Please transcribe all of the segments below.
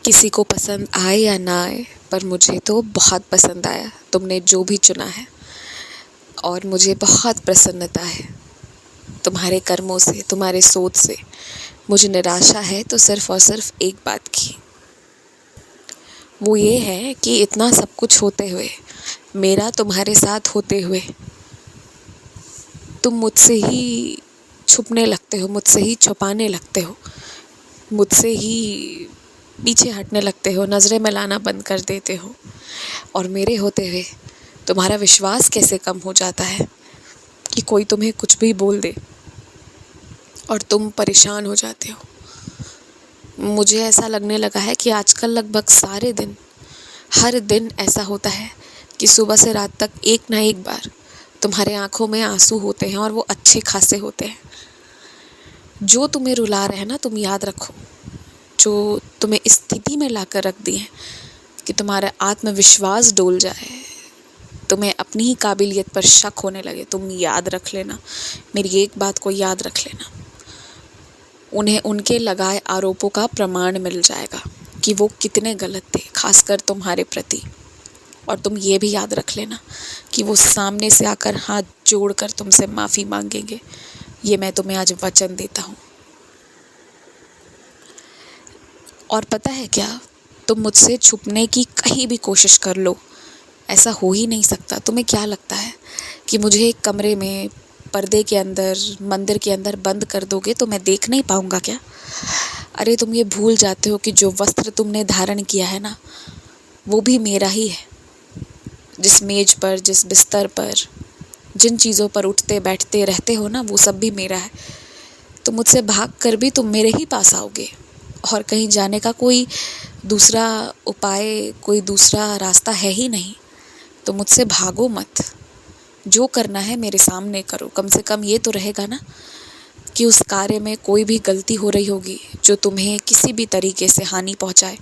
किसी को पसंद आए या ना आए, पर मुझे तो बहुत पसंद आया तुमने जो भी चुना है। और मुझे बहुत प्रसन्नता है तुम्हारे कर्मों से, तुम्हारे सोच से। मुझे निराशा है तो सिर्फ और सिर्फ एक बात की, वो ये है कि इतना सब कुछ होते हुए, मेरा तुम्हारे साथ होते हुए, तुम मुझसे ही छुपने लगते हो, मुझसे ही छुपाने लगते हो, मुझसे ही पीछे हटने लगते हो, नज़रें मिलाना बंद कर देते हो। और मेरे होते हुए तुम्हारा विश्वास कैसे कम हो जाता है कि कोई तुम्हें कुछ भी बोल दे और तुम परेशान हो जाते हो। मुझे ऐसा लगने लगा है कि आजकल लगभग सारे दिन, हर दिन ऐसा होता है कि सुबह से रात तक एक ना एक बार तुम्हारे आंखों में आंसू होते हैं, और वो अच्छे खासे होते हैं। जो तुम्हें रुला रहे हैं ना, तुम याद रखो, जो तुम्हें इस स्थिति में लाकर रख दिए कि तुम्हारा आत्मविश्वास डोल जाए, तुम्हें अपनी ही काबिलियत पर शक होने लगे, तुम याद रख लेना, मेरी एक बात को याद रख लेना, उन्हें उनके लगाए आरोपों का प्रमाण मिल जाएगा कि वो कितने गलत थे, खासकर तुम्हारे प्रति। और तुम ये भी याद रख लेना कि वो सामने से आकर हाथ जोड़कर तुमसे माफ़ी मांगेंगे। ये मैं तुम्हें आज वचन देता हूँ। और पता है क्या, तुम मुझसे छुपने की कहीं भी कोशिश कर लो, ऐसा हो ही नहीं सकता। तुम्हें क्या लगता है कि मुझे एक कमरे में, पर्दे के अंदर, मंदिर के अंदर बंद कर दोगे तो मैं देख नहीं पाऊँगा क्या? अरे तुम ये भूल जाते हो कि जो वस्त्र तुमने धारण किया है ना, वो भी मेरा ही है। जिस मेज पर, जिस बिस्तर पर, जिन चीज़ों पर उठते बैठते रहते हो ना, वो सब भी मेरा है। तो मुझसे भाग कर भी तुम मेरे ही पास आओगे, और कहीं जाने का कोई दूसरा उपाय, कोई दूसरा रास्ता है ही नहीं। तो मुझसे भागो मत, जो करना है मेरे सामने करो। कम से कम ये तो रहेगा ना कि उस कार्य में कोई भी गलती हो रही होगी जो तुम्हें किसी भी तरीके से हानि पहुंचाए,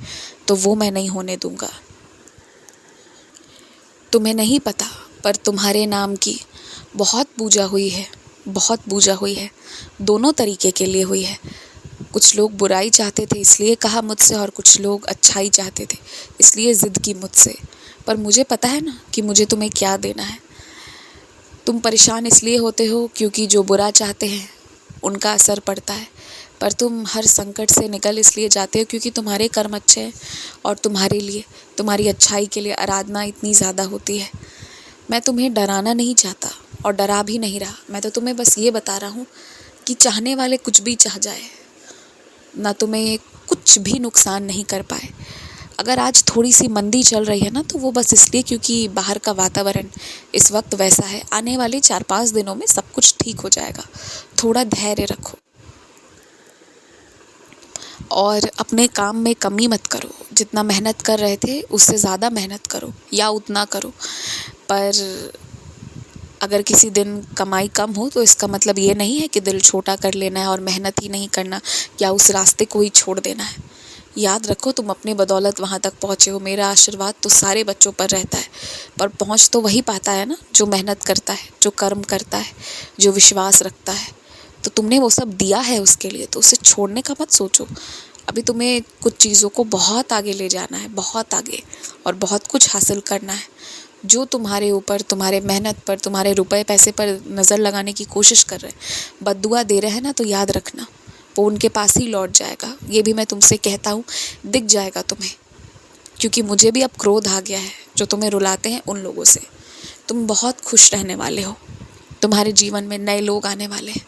तो वो मैं नहीं होने दूंगा। तुम्हें नहीं पता, पर तुम्हारे नाम की बहुत पूजा हुई है, बहुत पूजा हुई है, दोनों तरीके के लिए हुई है। कुछ लोग बुराई चाहते थे इसलिए कहा मुझसे, और कुछ लोग अच्छाई चाहते थे इसलिए ज़िद की मुझसे। पर मुझे पता है ना कि मुझे तुम्हें क्या देना है। तुम परेशान इसलिए होते हो क्योंकि जो बुरा चाहते हैं उनका असर पड़ता है, पर तुम हर संकट से निकल इसलिए जाते हो क्योंकि तुम्हारे कर्म अच्छे हैं, और तुम्हारे लिए, तुम्हारी अच्छाई के लिए आराधना इतनी ज़्यादा होती है। मैं तुम्हें डराना नहीं चाहता, और डरा भी नहीं रहा। मैं तो तुम्हें बस ये बता रहा हूँ कि चाहने वाले कुछ भी चाह जाए ना, तुम्हें कुछ भी नुकसान नहीं कर पाए। अगर आज थोड़ी सी मंदी चल रही है ना, तो वो बस इसलिए क्योंकि बाहर का वातावरण इस वक्त वैसा है। आने वाले 4-5 दिनों में सब कुछ ठीक हो जाएगा। थोड़ा धैर्य रखो और अपने काम में कमी मत करो। जितना मेहनत कर रहे थे उससे ज़्यादा मेहनत करो, या उतना करो। पर अगर किसी दिन कमाई कम हो तो इसका मतलब ये नहीं है कि दिल छोटा कर लेना है और मेहनत ही नहीं करना, या उस रास्ते को ही छोड़ देना है। याद रखो, तुम अपने बदौलत वहाँ तक पहुँचे हो। मेरा आशीर्वाद तो सारे बच्चों पर रहता है, पर पहुँच तो वही पाता है ना जो मेहनत करता है, जो कर्म करता है, जो विश्वास रखता है। तो तुमने वो सब दिया है उसके लिए, तो उसे छोड़ने का मत सोचो। अभी तुम्हें कुछ चीज़ों को बहुत आगे ले जाना है, बहुत आगे, और बहुत कुछ हासिल करना है। जो तुम्हारे ऊपर, तुम्हारे मेहनत पर, तुम्हारे रुपए पैसे पर नज़र लगाने की कोशिश कर रहे हैं, बद्दुआ दे रहे हैं ना, तो याद रखना वो उनके पास ही लौट जाएगा। ये भी मैं तुमसे कहता हूँ, दिख जाएगा तुम्हें, क्योंकि मुझे भी अब क्रोध आ गया है जो तुम्हें रुलाते हैं उन लोगों से। तुम बहुत खुश रहने वाले हो, तुम्हारे जीवन में नए लोग आने वाले हैं,